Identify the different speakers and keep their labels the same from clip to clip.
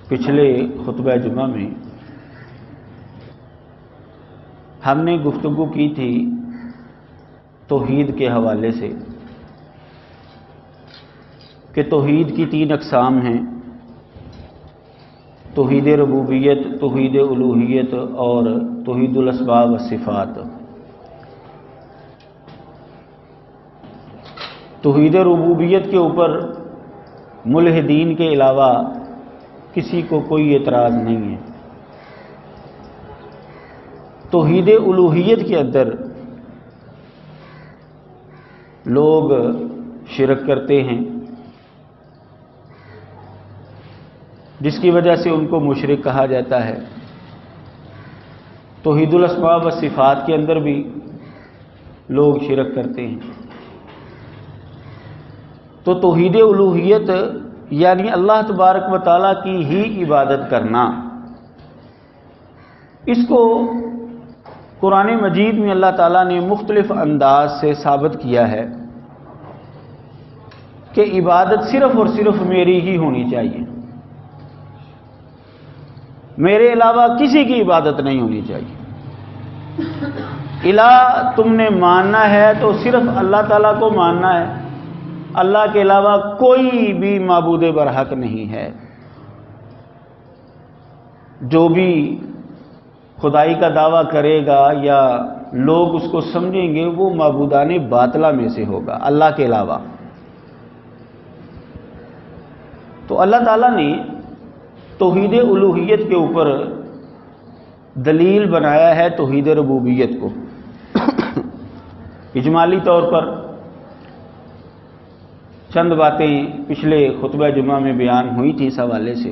Speaker 1: پچھلے خطبہ جمعہ میں ہم نے گفتگو کی تھی توحید کے حوالے سے کہ توحید کی 3 اقسام ہیں، توحید ربوبیت، توحید الوہیت اور توحید الاسماء والصفات۔ توحید ربوبیت کے اوپر ملحدین کے علاوہ کسی کو کوئی اعتراض نہیں ہے۔ توحید الوہیت کے اندر لوگ شرک کرتے ہیں، جس کی وجہ سے ان کو مشرک کہا جاتا ہے۔ توحید الاسماء و صفات کے اندر بھی لوگ شرک کرتے ہیں۔ تو توحید الوہیت یعنی اللہ تبارک و تعالیٰ کی ہی عبادت کرنا، اس کو قرآن مجید میں اللہ تعالیٰ نے مختلف انداز سے ثابت کیا ہے کہ عبادت صرف اور صرف میری ہی ہونی چاہیے، میرے علاوہ کسی کی عبادت نہیں ہونی چاہیے۔ الہ تم نے ماننا ہے تو صرف اللہ تعالیٰ کو ماننا ہے، اللہ کے علاوہ کوئی بھی معبود برحق نہیں ہے۔ جو بھی خدائی کا دعویٰ کرے گا یا لوگ اس کو سمجھیں گے وہ معبودان باطلہ میں سے ہوگا اللہ کے علاوہ۔ تو اللہ تعالیٰ نے توحید الوہیت کے اوپر دلیل بنایا ہے توحید ربوبیت کو۔ اجمالی طور پر چند باتیں پچھلے خطبہ جمعہ میں بیان ہوئی تھی اس حوالے سے۔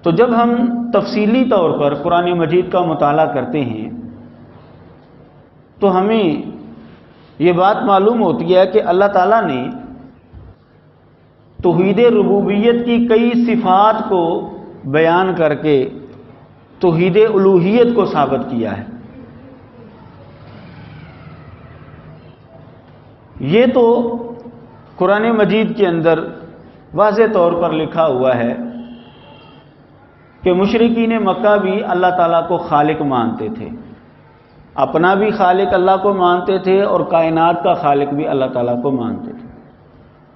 Speaker 1: تو جب ہم تفصیلی طور پر قرآن مجید کا مطالعہ کرتے ہیں تو ہمیں یہ بات معلوم ہوتی ہے کہ اللہ تعالیٰ نے توحید ربوبیت کی کئی صفات کو بیان کر کے توحید الوہیت کو ثابت کیا ہے۔ یہ تو قرآن مجید کے اندر واضح طور پر لکھا ہوا ہے کہ مشرکین مکہ بھی اللہ تعالیٰ کو خالق مانتے تھے، اپنا بھی خالق اللہ کو مانتے تھے اور کائنات کا خالق بھی اللہ تعالیٰ کو مانتے تھے۔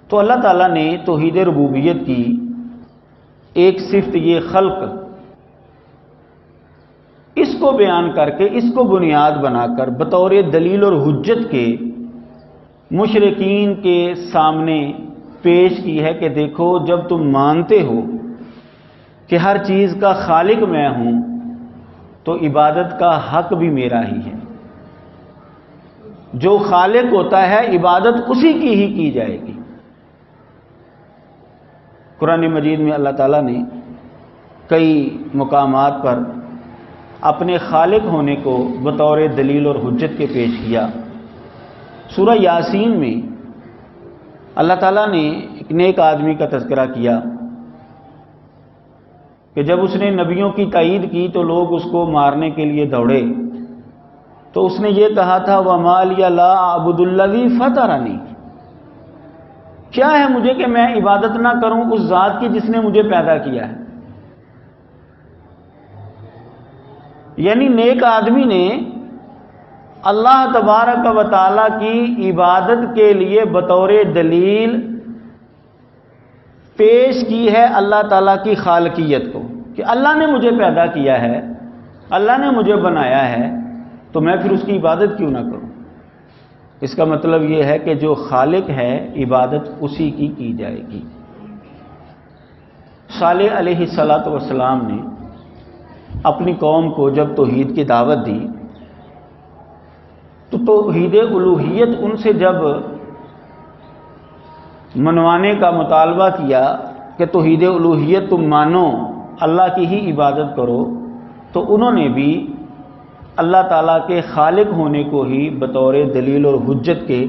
Speaker 1: تو اللہ تعالیٰ نے توحید ربوبیت کی ایک صفت یہ خلق، اس کو بیان کر کے اس کو بنیاد بنا کر بطور دلیل اور حجت کے مشرکین کے سامنے پیش کی ہے کہ دیکھو جب تم مانتے ہو کہ ہر چیز کا خالق میں ہوں تو عبادت کا حق بھی میرا ہی ہے۔ جو خالق ہوتا ہے عبادت اسی کی ہی کی جائے گی۔ قرآن مجید میں اللہ تعالیٰ نے کئی مقامات پر اپنے خالق ہونے کو بطور دلیل اور حجت کے پیش کیا۔ سورہ یاسین میں اللہ تعالیٰ نے ایک نیک آدمی کا تذکرہ کیا کہ جب اس نے نبیوں کی تائید کی تو لوگ اس کو مارنے کے لیے دوڑے، تو اس نے یہ کہا تھا وَمَا لِيَ لَا أَعْبُدُ الَّذِي فَطَرَنِي، کیا ہے مجھے کہ میں عبادت نہ کروں اس ذات کی جس نے مجھے پیدا کیا ہے۔ یعنی نیک آدمی نے اللہ تبارک و تعالیٰ کی عبادت کے لیے بطور دلیل پیش کی ہے اللہ تعالیٰ کی خالقیت کو، کہ اللہ نے مجھے پیدا کیا ہے، اللہ نے مجھے بنایا ہے، تو میں پھر اس کی عبادت کیوں نہ کروں۔ اس کا مطلب یہ ہے کہ جو خالق ہے عبادت اسی کی جائے گی۔ صالح علیہ السلام نے اپنی قوم کو جب توحید کی دعوت دی تو توحید الوہیت ان سے جب منوانے کا مطالبہ کیا کہ توحید الوہیت تم مانو، اللہ کی ہی عبادت کرو، تو انہوں نے بھی اللہ تعالیٰ کے خالق ہونے کو ہی بطور دلیل اور حجت کے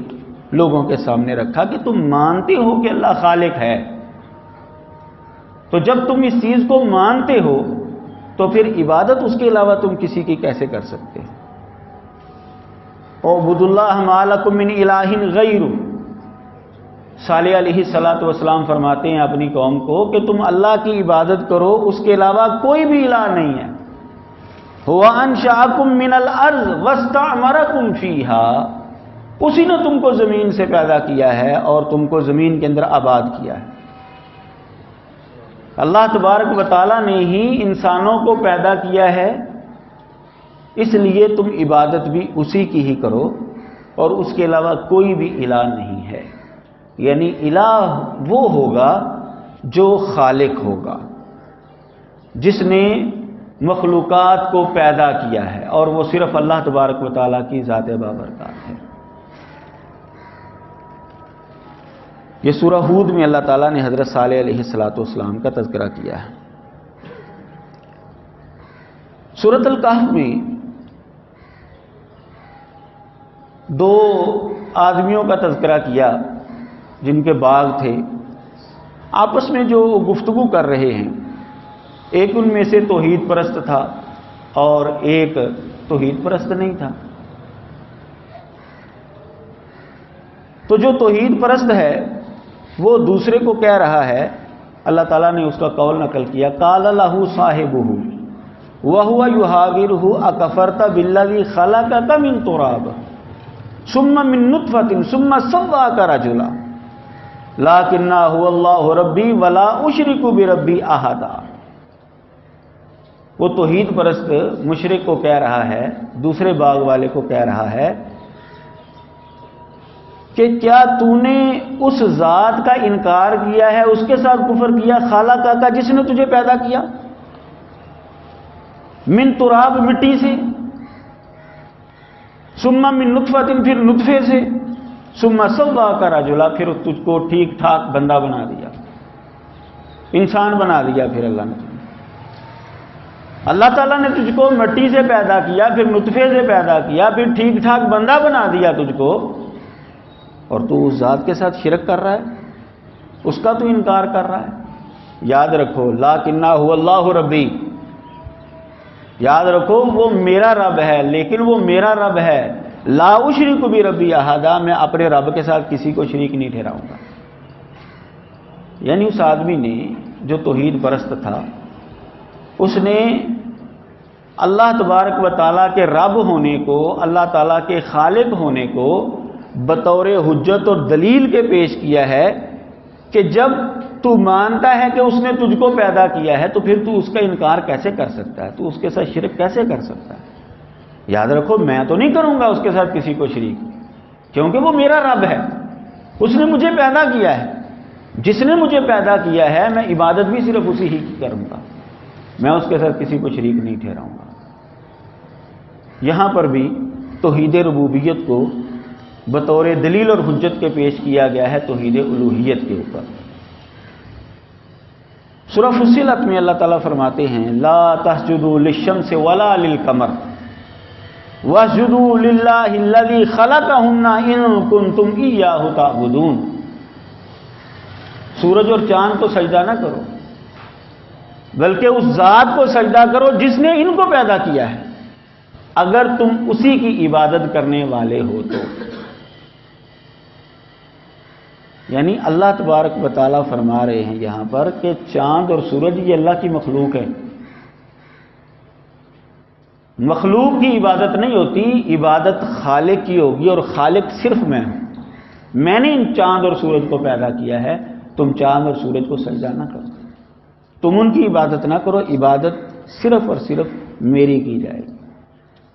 Speaker 1: لوگوں کے سامنے رکھا کہ تم مانتے ہو کہ اللہ خالق ہے، تو جب تم اس چیز کو مانتے ہو تو پھر عبادت اس کے علاوہ تم کسی کی کیسے کر سکتے؟ اعبدوا اللہ ما لکم من الہ غیرہ۔ صالح علیہ الصلوۃ والسلام فرماتے ہیں اپنی قوم کو کہ تم اللہ کی عبادت کرو، اس کے علاوہ کوئی بھی الہ نہیں ہے۔ هو انشأکم من الارض واستعمرکم فیہا، اسی نے تم کو زمین سے پیدا کیا ہے اور تم کو زمین کے اندر آباد کیا ہے۔ اللہ تبارک و تعالیٰ نے ہی انسانوں کو پیدا کیا ہے، اس لیے تم عبادت بھی اسی کی ہی کرو، اور اس کے علاوہ کوئی بھی الہ نہیں ہے۔ یعنی الہ وہ ہوگا جو خالق ہوگا، جس نے مخلوقات کو پیدا کیا ہے، اور وہ صرف اللہ تبارک و تعالیٰ کی ذات بابرکات ہے۔ یہ سورہ ہود میں اللہ تعالیٰ نے حضرت صالح علیہ السلام کا تذکرہ کیا ہے۔ سورۃ الکہف میں دو آدمیوں کا تذکرہ کیا جن کے باغ تھے، آپس میں جو گفتگو کر رہے ہیں، ایک ان میں سے توحید پرست تھا اور ایک توحید پرست نہیں تھا۔ تو جو توحید پرست ہے وہ دوسرے کو کہہ رہا ہے، اللہ تعالیٰ نے اس کا قول نقل کیا، قال لہ صاحبہ وہو یحاورہ اکفرت بالذی خلقک من تراب ثم من نطفۃ ثم سواک رجلا لکنہ هو اللہ ربی ولا اشرک بربی احدا۔ وہ توحید پرست مشرک کو کہہ رہا ہے، دوسرے باغ والے کو کہہ رہا ہے کہ کیا تو نے اس ذات کا انکار کیا ہے، اس کے ساتھ کفر کیا، خالق کا جس نے تجھے پیدا کیا، من تراب مٹی سے، ثم من نطفۃ پھر نطفے سے، ثم سواک رجلا پھر تجھ کو ٹھیک ٹھاک بندہ بنا دیا، انسان بنا دیا۔ پھر اللہ تعالیٰ نے تجھ کو مٹی سے پیدا کیا، پھر نطفے سے پیدا کیا، پھر ٹھیک ٹھاک بندہ بنا دیا تجھ کو، اور تو اس ذات کے ساتھ شرک کر رہا ہے، اس کا تو انکار کر رہا ہے۔ یاد رکھو لکنہ هو اللہ ربی، یاد رکھو وہ میرا رب ہے، لیکن وہ میرا رب ہے، لا اشرک بربی احدا، میں اپنے رب کے ساتھ کسی کو شریک نہیں ٹھہراؤں گا۔ یعنی اس آدمی نے جو توحید پرست تھا، اس نے اللہ تبارک و تعالیٰ کے رب ہونے کو، اللہ تعالیٰ کے خالق ہونے کو بطور حجت اور دلیل کے پیش کیا ہے کہ جب تو مانتا ہے کہ اس نے تجھ کو پیدا کیا ہے تو پھر تو اس کا انکار کیسے کر سکتا ہے، تو اس کے ساتھ شرک کیسے کر سکتا ہے۔ یاد رکھو میں تو نہیں کروں گا اس کے ساتھ کسی کو شریک، کیونکہ وہ میرا رب ہے، اس نے مجھے پیدا کیا ہے، جس نے مجھے پیدا کیا ہے میں عبادت بھی صرف اسی ہی کی کروں گا، میں اس کے ساتھ کسی کو شریک نہیں ٹھہراؤں گا۔ یہاں پر بھی توحید ربوبیت کو بطور دلیل اور حجت کے پیش کیا گیا ہے توحید الوہیت کے اوپر۔ سورہ فصلت میں اللہ تعالیٰ فرماتے ہیں لا تسجدوا للشمس ولا للقمر واسجدوا للہ الذی خلقہن ان کنتم ایاہ تعبدون۔ سورج اور چاند کو سجدہ نہ کرو، بلکہ اس ذات کو سجدہ کرو جس نے ان کو پیدا کیا ہے، اگر تم اسی کی عبادت کرنے والے ہو تو۔ یعنی اللہ تبارک و تعالیٰ فرما رہے ہیں یہاں پر کہ چاند اور سورج یہ اللہ کی مخلوق ہے، مخلوق کی عبادت نہیں ہوتی، عبادت خالق کی ہوگی، اور خالق صرف میں ہوں، میں نے ان چاند اور سورج کو پیدا کیا ہے، تم چاند اور سورج کو سجدہ نہ کرو، تم ان کی عبادت نہ کرو، عبادت صرف اور صرف میری کی جائے گی۔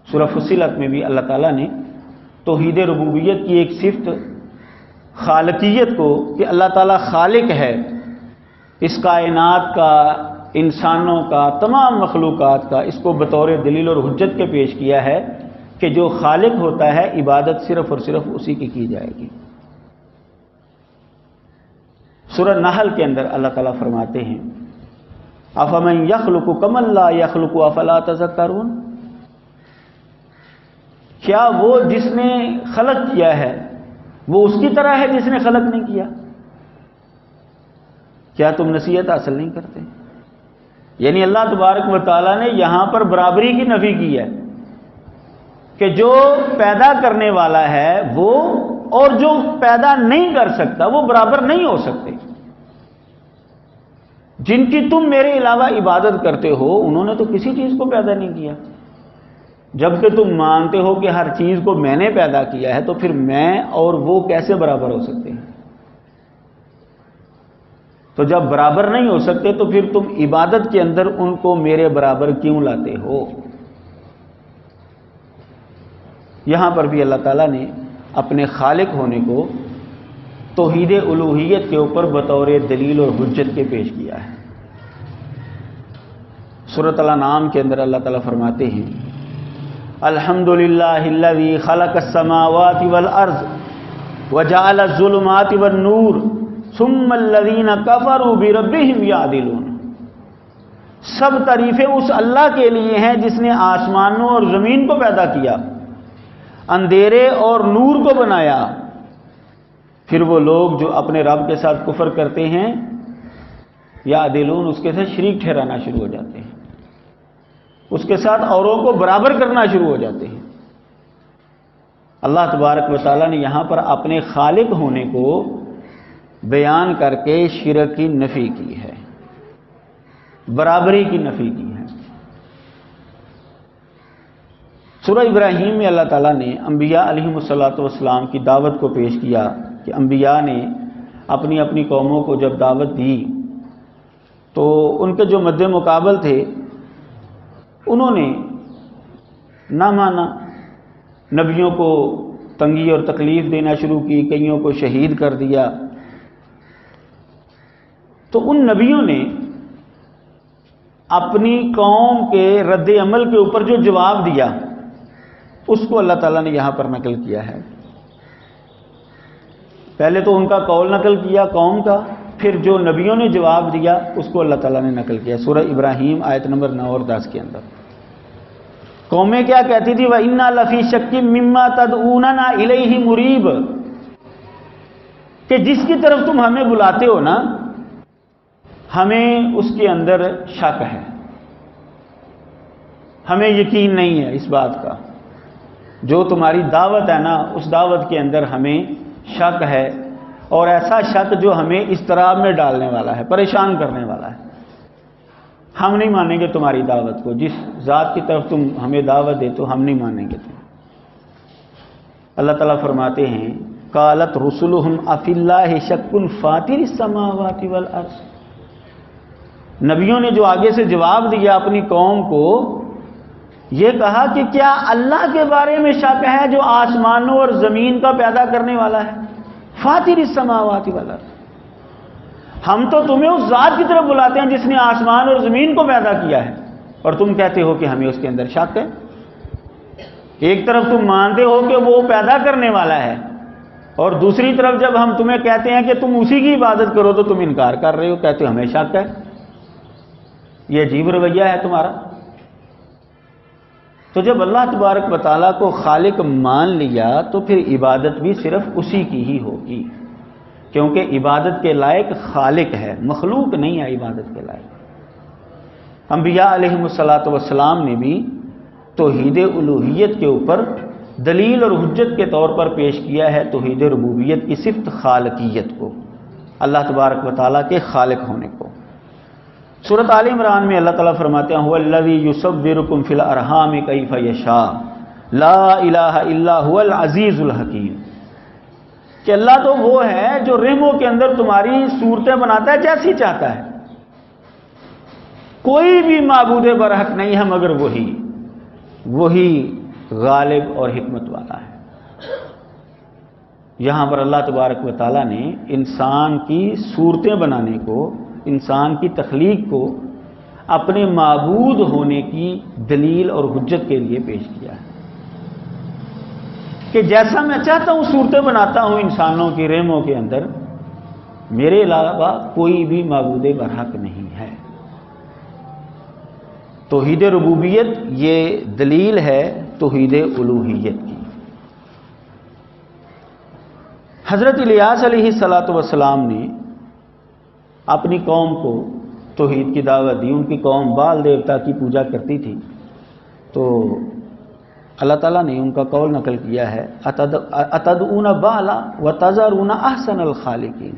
Speaker 1: سورہ فصلت میں بھی اللہ تعالیٰ نے توحید ربوبیت کی ایک صفت خالقیت کو، کہ اللہ تعالیٰ خالق ہے اس کائنات کا، انسانوں کا، تمام مخلوقات کا، اس کو بطور دلیل اور حجت کے پیش کیا ہے کہ جو خالق ہوتا ہے عبادت صرف اور صرف اسی کی جائے گی۔ سورہ نحل کے اندر اللہ تعالیٰ فرماتے ہیں افمن یخلق کمن لا یخلق افلا تذکرون، کیا وہ جس نے خلق کیا ہے وہ اس کی طرح ہے جس نے خلق نہیں کیا؟ کیا تم نصیحت حاصل نہیں کرتے؟ یعنی اللہ تبارک و تعالیٰ نے یہاں پر برابری کی نفی کی ہے، کہ جو پیدا کرنے والا ہے وہ اور جو پیدا نہیں کر سکتا وہ برابر نہیں ہو سکتے. جن کی تم میرے علاوہ عبادت کرتے ہو انہوں نے تو کسی چیز کو پیدا نہیں کیا. جبکہ تم مانتے ہو کہ ہر چیز کو میں نے پیدا کیا ہے، تو پھر میں اور وہ کیسے برابر ہو سکتے ہیں؟ تو جب برابر نہیں ہو سکتے تو پھر تم عبادت کے اندر ان کو میرے برابر کیوں لاتے ہو؟ یہاں پر بھی اللہ تعالیٰ نے اپنے خالق ہونے کو توحید الوہیت کے اوپر بطور دلیل اور حجت کے پیش کیا ہے. سورۃ الانعام کے اندر اللہ تعالیٰ فرماتے ہیں الحمدللہ الذی خلق السماوات والارض وجعل الظلمات والنور ثم الذین کفروا بربہم یعدلون. سب تعریفیں اس اللہ کے لیے ہیں جس نے آسمانوں اور زمین کو پیدا کیا، اندھیرے اور نور کو بنایا. پھر وہ لوگ جو اپنے رب کے ساتھ کفر کرتے ہیں یعدلون، اس کے ساتھ شریک ٹھہرانا شروع ہو جاتے ہیں، اس کے ساتھ اوروں کو برابر کرنا شروع ہو جاتے ہیں. اللہ تبارک و تعالیٰ نے یہاں پر اپنے خالق ہونے کو بیان کر کے شرک کی نفی کی ہے، برابری کی نفی کی ہے. سورہ ابراہیم میں اللہ تعالیٰ نے انبیاء علیہم الصلوۃ والسلام کی دعوت کو پیش کیا کہ انبیاء نے اپنی اپنی قوموں کو جب دعوت دی تو ان کے جو مد مقابل تھے انہوں نے نہ مانا، نبیوں کو تنگی اور تکلیف دینا شروع کی، کئیوں کو شہید کر دیا. تو ان نبیوں نے اپنی قوم کے رد عمل کے اوپر جو جواب دیا اس کو اللہ تعالیٰ نے یہاں پر نقل کیا ہے. پہلے تو ان کا قول نقل کیا قوم کا، پھر جو نبیوں نے جواب دیا اس کو اللہ تعالیٰ نے نقل کیا. سورہ ابراہیم آیت نمبر 9 اور 10 کے اندر قومیں کیا کہتی تھی؟ وَإِنَّا لَفِي شَكٍّ مِّمَّا تَدْعُونَنَا إِلَيْهِ مُرِيبٍ، کہ جس کی طرف تم ہمیں بلاتے ہو نا ہمیں اس کے اندر شک ہے، ہمیں یقین نہیں ہے اس بات کا. جو تمہاری دعوت ہے نا اس دعوت کے اندر ہمیں شک ہے، اور ایسا شک جو ہمیں اضطراب میں ڈالنے والا ہے، پریشان کرنے والا ہے. ہم نہیں مانیں گے تمہاری دعوت کو، جس ذات کی طرف تم ہمیں دعوت دے تو ہم نہیں مانیں گے تم. اللہ تعالیٰ فرماتے ہیں قالت رسلہم افی اللہ شک فاطر السماوات والارض. نبیوں نے جو آگے سے جواب دیا اپنی قوم کو، یہ کہا کہ کیا اللہ کے بارے میں شک ہے جو آسمانوں اور زمین کا پیدا کرنے والا ہے؟ فاطر السماوات والارض. ہم تو تمہیں اس ذات کی طرف بلاتے ہیں جس نے آسمان اور زمین کو پیدا کیا ہے، اور تم کہتے ہو کہ ہمیں اس کے اندر شک ہے. ایک طرف تم مانتے ہو کہ وہ پیدا کرنے والا ہے، اور دوسری طرف جب ہم تمہیں کہتے ہیں کہ تم اسی کی عبادت کرو تو تم انکار کر رہے ہو، کہتے ہو ہمیں شک ہے. یہ عجیب رویہ ہے تمہارا. تو جب اللہ تبارک و تعالیٰ کو خالق مان لیا تو پھر عبادت بھی صرف اسی کی ہی ہوگی، کیونکہ عبادت کے لائق خالق ہے، مخلوق نہیں ہے عبادت کے لائق. انبیاء علیہم الصلوۃ والسلام نے بھی توحید الوہیت کے اوپر دلیل اور حجت کے طور پر پیش کیا ہے توحید ربوبیت کی صفت خالقیت کو، اللہ تبارک و تعالیٰ کے خالق ہونے کو. سورۃ آل عمران میں اللہ تعالیٰ فرماتے ہیں هو الذی یصورکم فی الارحام کیف یشاء لا الہ الا هو العزیز الحکیم، کہ اللہ تو وہ ہے جو رحموں کے اندر تمہاری صورتیں بناتا ہے جیسی چاہتا ہے. کوئی بھی معبود برحق نہیں ہے مگر وہی غالب اور حکمت والا ہے. یہاں پر اللہ تبارک و تعالیٰ نے انسان کی صورتیں بنانے کو، انسان کی تخلیق کو اپنے معبود ہونے کی دلیل اور حجت کے لیے پیش کیا ہے کہ جیسا میں چاہتا ہوں صورتیں بناتا ہوں انسانوں کی رحموں کے اندر، میرے علاوہ کوئی بھی معبود برحق نہیں ہے. توحید ربوبیت یہ دلیل ہے توحید الوہیت کی. حضرت الیاس علیہ الصلوۃ والسلام نے اپنی قوم کو توحید کی دعوت دی. ان کی قوم بال دیوتا کی پوجا کرتی تھی، تو اللہ تعالیٰ نے ان کا قول نقل کیا ہے اتدعون بالا وتذرون احسن الخالقین.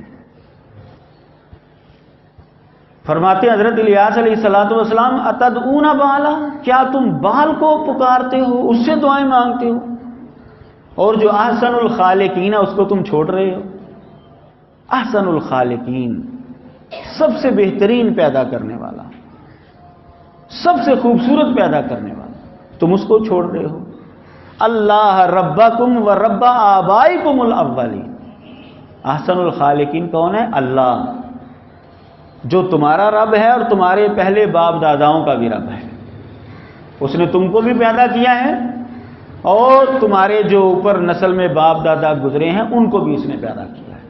Speaker 1: فرماتے ہیں حضرت الیاس علیہ الصلوۃ والسلام اتدعون بالا، کیا تم بال کو پکارتے ہو، اس سے دعائیں مانگتے ہو، اور جو احسن الخالقین ہے اس کو تم چھوڑ رہے ہو. احسن الخالقین، سب سے بہترین پیدا کرنے والا، سب سے خوبصورت پیدا کرنے والا، تم اس کو چھوڑ رہے ہو. اللہ ربکم و رب آبائکم الاولین. احسن الخالقین کون ہے؟ اللہ، جو تمہارا رب ہے اور تمہارے پہلے باپ داداؤں کا بھی رب ہے. اس نے تم کو بھی پیدا کیا ہے اور تمہارے جو اوپر نسل میں باپ دادا گزرے ہیں ان کو بھی اس نے پیدا کیا ہے.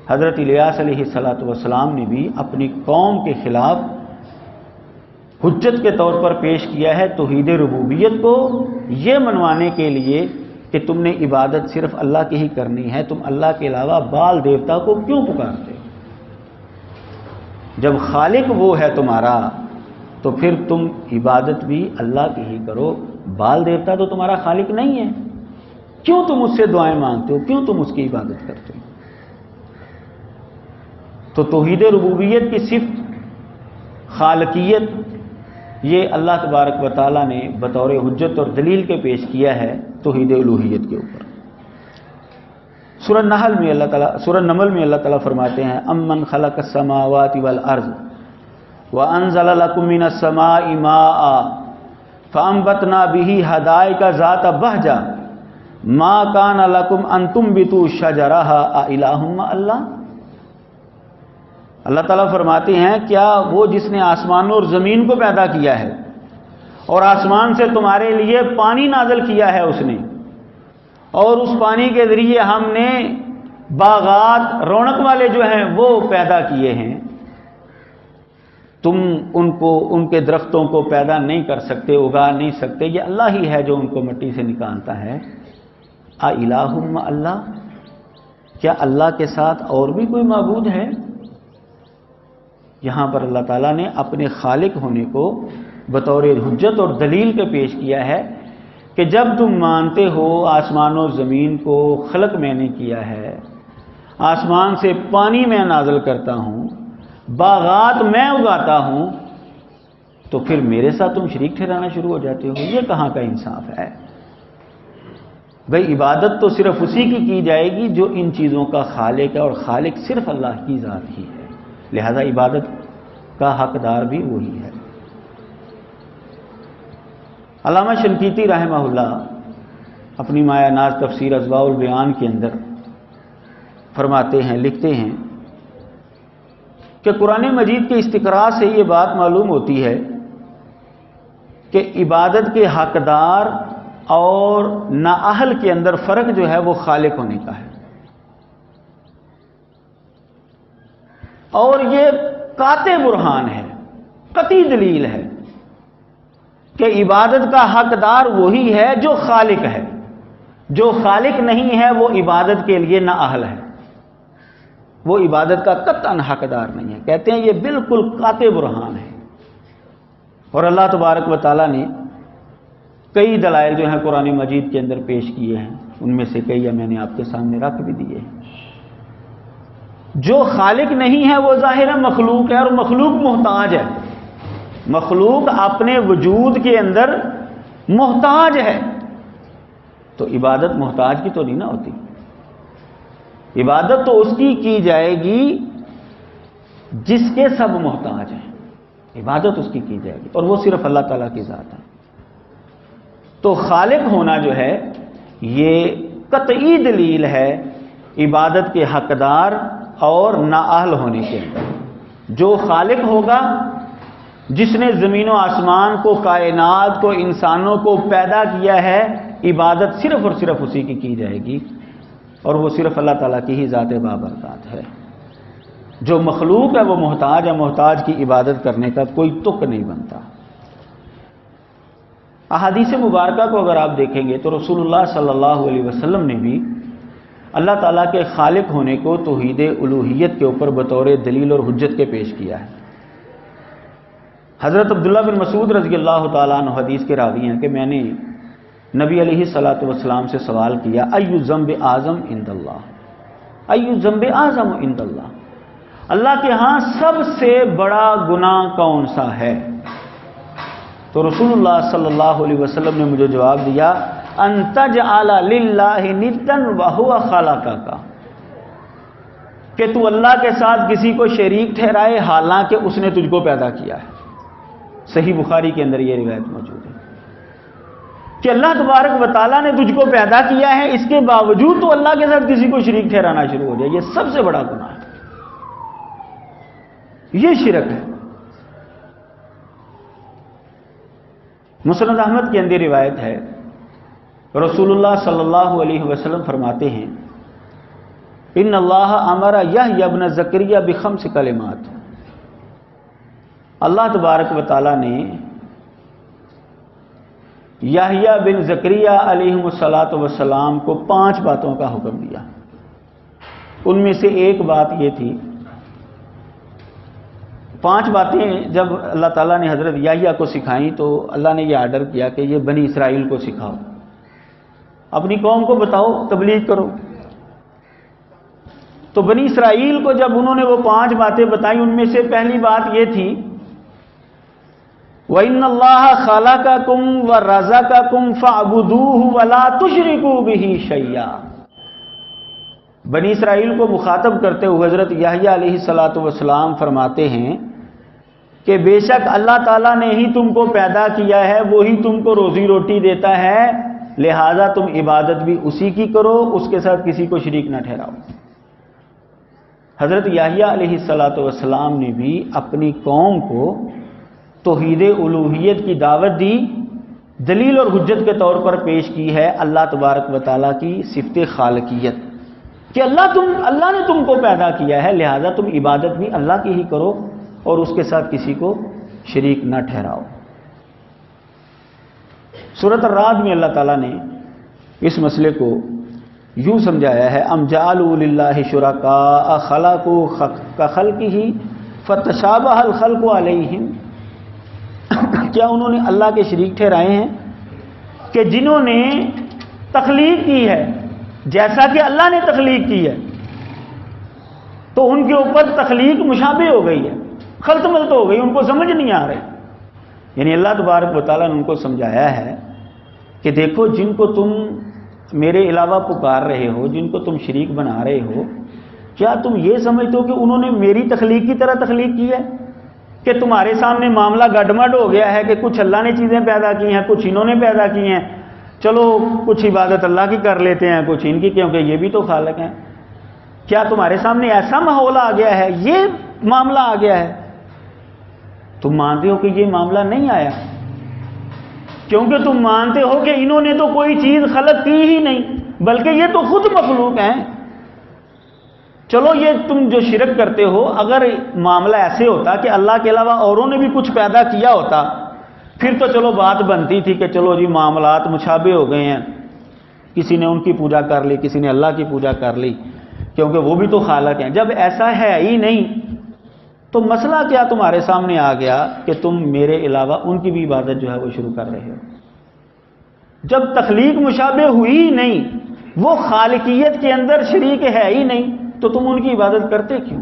Speaker 1: حضرت الیاس علیہ الصلوۃ والسلام نے بھی اپنی قوم کے خلاف حجت کے طور پر پیش کیا ہے توحید ربوبیت کو، یہ منوانے کے لیے کہ تم نے عبادت صرف اللہ کی ہی کرنی ہے، تم اللہ کے علاوہ بال دیوتا کو کیوں پکارتے؟ جب خالق وہ ہے تمہارا تو پھر تم عبادت بھی اللہ کی ہی کرو. بال دیوتا تو تمہارا خالق نہیں ہے، کیوں تم اس سے دعائیں مانگتے ہو، کیوں تم اس کی عبادت کرتے ہو؟ تو توحید ربوبیت کی صفت خالقیت یہ اللہ تبارک و تعالیٰ نے بطور حجت اور دلیل کے پیش کیا ہے توحید الوہیت کے اوپر. سورہ نحل میں اللہ تعالیٰ، سورہ نمل میں اللہ تعالیٰ فرماتے ہیں امن خلق السماوات والارض وانزل لکم من السماء ماء فانبتنا به حدائق ذات بہجہ ما کان لکم ان تنبتوا شجرها االہ مع اللہ. اللہ تعالیٰ فرماتے ہیں کیا وہ جس نے آسمانوں اور زمین کو پیدا کیا ہے اور آسمان سے تمہارے لیے پانی نازل کیا ہے اس نے، اور اس پانی کے ذریعے ہم نے باغات رونق والے جو ہیں وہ پیدا کیے ہیں، تم ان کو، ان کے درختوں کو پیدا نہیں کر سکتے، اگا نہیں سکتے، یہ اللہ ہی ہے جو ان کو مٹی سے نکالتا ہے. الہ مع اللہ، کیا اللہ کے ساتھ اور بھی کوئی معبود ہے؟ یہاں پر اللہ تعالیٰ نے اپنے خالق ہونے کو بطور حجت اور دلیل کے پیش کیا ہے کہ جب تم مانتے ہو آسمان و زمین کو خلق میں نے کیا ہے، آسمان سے پانی میں نازل کرتا ہوں، باغات میں اگاتا ہوں، تو پھر میرے ساتھ تم شریک ٹھہرانا شروع ہو جاتے ہو. یہ کہاں کا انصاف ہے؟ بھئی عبادت تو صرف اسی کی جائے گی جو ان چیزوں کا خالق ہے، اور خالق صرف اللہ کی ذات ہی ہے، لہذا عبادت کا حقدار بھی وہی ہے. علامہ شنقیطی رحمہ اللہ اپنی مایہ ناز تفسیر اضواء البیان کے اندر فرماتے ہیں، لکھتے ہیں کہ قرآن مجید کے استقراء سے یہ بات معلوم ہوتی ہے کہ عبادت کے حقدار اور نااہل کے اندر فرق جو ہے وہ خالق ہونے کا ہے. اور یہ قاطع برہان ہے، قطعی دلیل ہے کہ عبادت کا حقدار وہی ہے جو خالق ہے، جو خالق نہیں ہے وہ عبادت کے لیے نااہل ہے، وہ عبادت کا قطعاً حقدار نہیں ہے. کہتے ہیں یہ بالکل قاطع برہان ہے. اور اللہ تبارک و تعالیٰ نے کئی دلائل جو ہیں قرآن مجید کے اندر پیش کیے ہیں، ان میں سے کئی میں نے آپ کے سامنے رکھ بھی دیے ہیں. جو خالق نہیں ہے وہ ظاہر مخلوق ہے، اور مخلوق محتاج ہے، مخلوق اپنے وجود کے اندر محتاج ہے. تو عبادت محتاج کی تو نہیں نہ ہوتی. عبادت تو اس کی جائے گی جس کے سب محتاج ہیں، عبادت اس کی جائے گی، اور وہ صرف اللہ تعالیٰ کی ذات ہے. تو خالق ہونا جو ہے یہ قطعی دلیل ہے عبادت کے حقدار اور نااہل ہونے کے اندر. جو خالق ہوگا، جس نے زمین و آسمان کو، کائنات کو، انسانوں کو پیدا کیا ہے، عبادت صرف اور صرف اسی کی جائے گی، اور وہ صرف اللہ تعالیٰ کی ہی ذات بابرکات ہے. جو مخلوق ہے وہ محتاج ہے، محتاج کی عبادت کرنے کا کوئی تک نہیں بنتا. احادیث مبارکہ کو اگر آپ دیکھیں گے تو رسول اللہ صلی اللہ علیہ وسلم نے بھی اللہ تعالیٰ کے خالق ہونے کو توحید الوہیت کے اوپر بطور دلیل اور حجت کے پیش کیا ہے. حضرت عبداللہ بن مسعود رضی اللہ تعالیٰ عنہ حدیث کے راوی ہیں کہ میں نے نبی علیہ الصلوۃ والسلام سے سوال کیا ایو ذنب اعظم عند اللہ، ایو ذنب اعظم عند اللہ، اللہ کے ہاں سب سے بڑا گناہ کون سا ہے؟ تو رسول اللہ صلی اللہ علیہ وسلم نے مجھے جواب دیا ان تجعل للہ ندا وہو خلقک، کہ تو اللہ کے ساتھ کسی کو شریک ٹھہرائے حالانکہ اس نے تجھ کو پیدا کیا ہے۔ صحیح بخاری کے اندر یہ روایت موجود ہے کہ اللہ تبارک و تعالیٰ نے تجھ کو پیدا کیا ہے، اس کے باوجود تو اللہ کے ساتھ کسی کو شریک ٹھہرانا شروع ہو جائے، یہ سب سے بڑا گناہ ہے، یہ شرک ہے۔ مسند احمد کے اندر روایت ہے، رسول اللہ صلی اللہ علیہ وسلم فرماتے ہیں ان اللہ امر یحییٰ ابن زکریا بخمس کلمات، اللہ تبارک و تعالیٰ نے یحییٰ بن زکریا علیہ الصلاۃ والسلام کو 5 باتوں کا حکم دیا۔ ان میں سے ایک بات یہ تھی، 5 باتیں جب اللہ تعالیٰ نے حضرت یحییٰ کو سکھائیں تو اللہ نے یہ آرڈر کیا کہ یہ بنی اسرائیل کو سکھاؤ، اپنی قوم کو بتاؤ، تبلیغ کرو۔ تو بنی اسرائیل کو جب انہوں نے وہ 5 باتیں بتائیں، ان میں سے پہلی بات یہ تھی وَإِنَّ اللَّهَ خَلَقَكُمْ وَرَزَقَكُمْ فَاعْبُدُوهُ وَلَا تُشْرِكُوا بِهِ شَيْئًا۔ بنی اسرائیل کو مخاطب کرتے ہوئے حضرت یحییٰ علیہ الصلوۃ والسلام فرماتے ہیں کہ بے شک اللہ تعالیٰ نے ہی تم کو پیدا کیا ہے، وہی تم کو روزی روٹی دیتا ہے، لہذا تم عبادت بھی اسی کی کرو، اس کے ساتھ کسی کو شریک نہ ٹھہراؤ۔ حضرت یحییٰ علیہ الصلوۃ والسلام نے بھی اپنی قوم کو توحید الوہیت کی دعوت دی، دلیل اور حجت کے طور پر پیش کی ہے اللہ تبارک و تعالیٰ کی صفت خالقیت، کہ اللہ نے تم کو پیدا کیا ہے، لہذا تم عبادت بھی اللہ کی ہی کرو اور اس کے ساتھ کسی کو شریک نہ ٹھہراؤ۔ سورۃ الرعد میں اللہ تعالیٰ نے اس مسئلے کو یوں سمجھایا ہے ام جعلوا للہ شرکاء خلقوا کخلقہ فتشابہ الخلق علیہم، کیا انہوں نے اللہ کے شریک ٹھہرائے ہیں کہ جنہوں نے تخلیق کی ہے جیسا کہ اللہ نے تخلیق کی ہے، تو ان کے اوپر تخلیق مشابہ ہو گئی ہے، خلط ملط ہو گئی، ان کو سمجھ نہیں آ رہی۔ یعنی اللہ تبارک و تعالیٰ نے ان کو سمجھایا ہے کہ دیکھو جن کو تم میرے علاوہ پکار رہے ہو، جن کو تم شریک بنا رہے ہو، کیا تم یہ سمجھتے ہو کہ انہوں نے میری تخلیق کی طرح تخلیق کی ہے؟ کہ تمہارے سامنے معاملہ گڈمڈ ہو گیا ہے کہ کچھ اللہ نے چیزیں پیدا کی ہیں، کچھ انہوں نے پیدا کی ہیں، چلو کچھ عبادت اللہ کی کر لیتے ہیں، کچھ ان کی، کیونکہ یہ بھی تو خالق ہیں۔ کیا تمہارے سامنے ایسا ماحول آ گیا ہے، یہ معاملہ آ گیا ہے؟ تم مانتے ہو کہ یہ معاملہ نہیں آیا، کیونکہ تم مانتے ہو کہ انہوں نے تو کوئی چیز خلق کی ہی نہیں، بلکہ یہ تو خود مخلوق ہیں۔ چلو یہ تم جو شرک کرتے ہو، اگر معاملہ ایسے ہوتا کہ اللہ کے علاوہ اوروں نے بھی کچھ پیدا کیا ہوتا، پھر تو چلو بات بنتی تھی کہ چلو جی معاملات مشابہ ہو گئے ہیں، کسی نے ان کی پوجا کر لی، کسی نے اللہ کی پوجا کر لی، کیونکہ وہ بھی تو خالق ہیں۔ جب ایسا ہے ہی نہیں تو مسئلہ کیا تمہارے سامنے آ گیا کہ تم میرے علاوہ ان کی بھی عبادت جو ہے وہ شروع کر رہے ہو؟ جب تخلیق مشابہ ہوئی ہی نہیں، وہ خالقیت کے اندر شریک ہے ہی نہیں، تو تم ان کی عبادت کرتے کیوں؟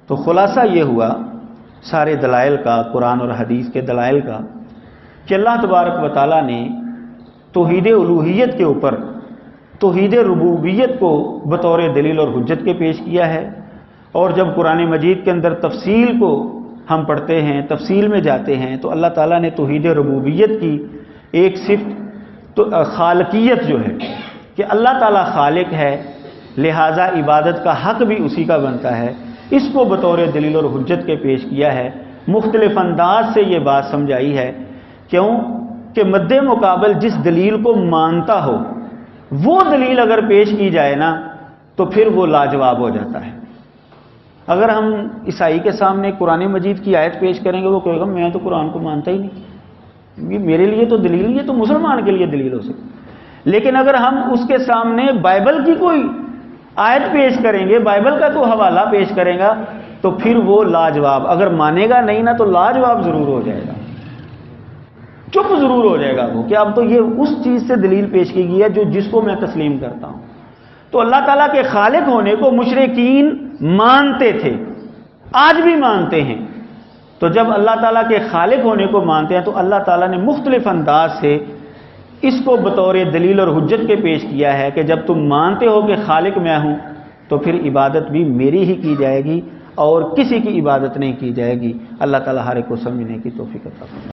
Speaker 1: تو خلاصہ یہ ہوا سارے دلائل کا، قرآن اور حدیث کے دلائل کا، کہ اللہ تبارک و تعالیٰ نے توحید الوہیت کے اوپر توحید ربوبیت کو بطور دلیل اور حجت کے پیش کیا ہے، اور جب قرآن مجید کے اندر تفصیل کو ہم پڑھتے ہیں، تفصیل میں جاتے ہیں، تو اللہ تعالیٰ نے توحید ربوبیت کی ایک صفت تو خالقیت جو ہے کہ اللہ تعالیٰ خالق ہے، لہٰذا عبادت کا حق بھی اسی کا بنتا ہے، اس کو بطور دلیل اور حجت کے پیش کیا ہے۔ مختلف انداز سے یہ بات سمجھائی ہے، کیوں کہ مد مقابل جس دلیل کو مانتا ہو وہ دلیل اگر پیش کی جائے نا تو پھر وہ لاجواب ہو جاتا ہے۔ اگر ہم عیسائی کے سامنے قرآن مجید کی آیت پیش کریں گے، وہ کہے گا میں تو قرآن کو مانتا ہی نہیں، یہ میرے لیے تو دلیل، یہ تو مسلمان کے لیے دلیل ہو سکتی۔ لیکن اگر ہم اس کے سامنے بائبل کی کوئی آیت پیش کریں گے، بائبل کا کوئی حوالہ پیش کریں گا، تو پھر وہ لاجواب، اگر مانے گا نہیں نا تو لاجواب ضرور ہو جائے گا۔ چپ ضرور ہو جائے گا وہ کہ اب تو یہ اس چیز سے دلیل پیش کی گئی ہے جس کو میں تسلیم کرتا ہوں۔ تو اللہ تعالیٰ کے خالق ہونے کو مشرکین مانتے تھے، آج بھی مانتے ہیں۔ تو جب اللہ تعالیٰ کے خالق ہونے کو مانتے ہیں تو اللہ تعالیٰ نے مختلف انداز سے اس کو بطور دلیل اور حجت کے پیش کیا ہے کہ جب تم مانتے ہو کہ خالق میں ہوں تو پھر عبادت بھی میری ہی کی جائے گی اور کسی کی عبادت نہیں کی جائے گی۔ اللہ تعالیٰ ہر ایک کو سمجھنے کی توفیق عطا فرمائے۔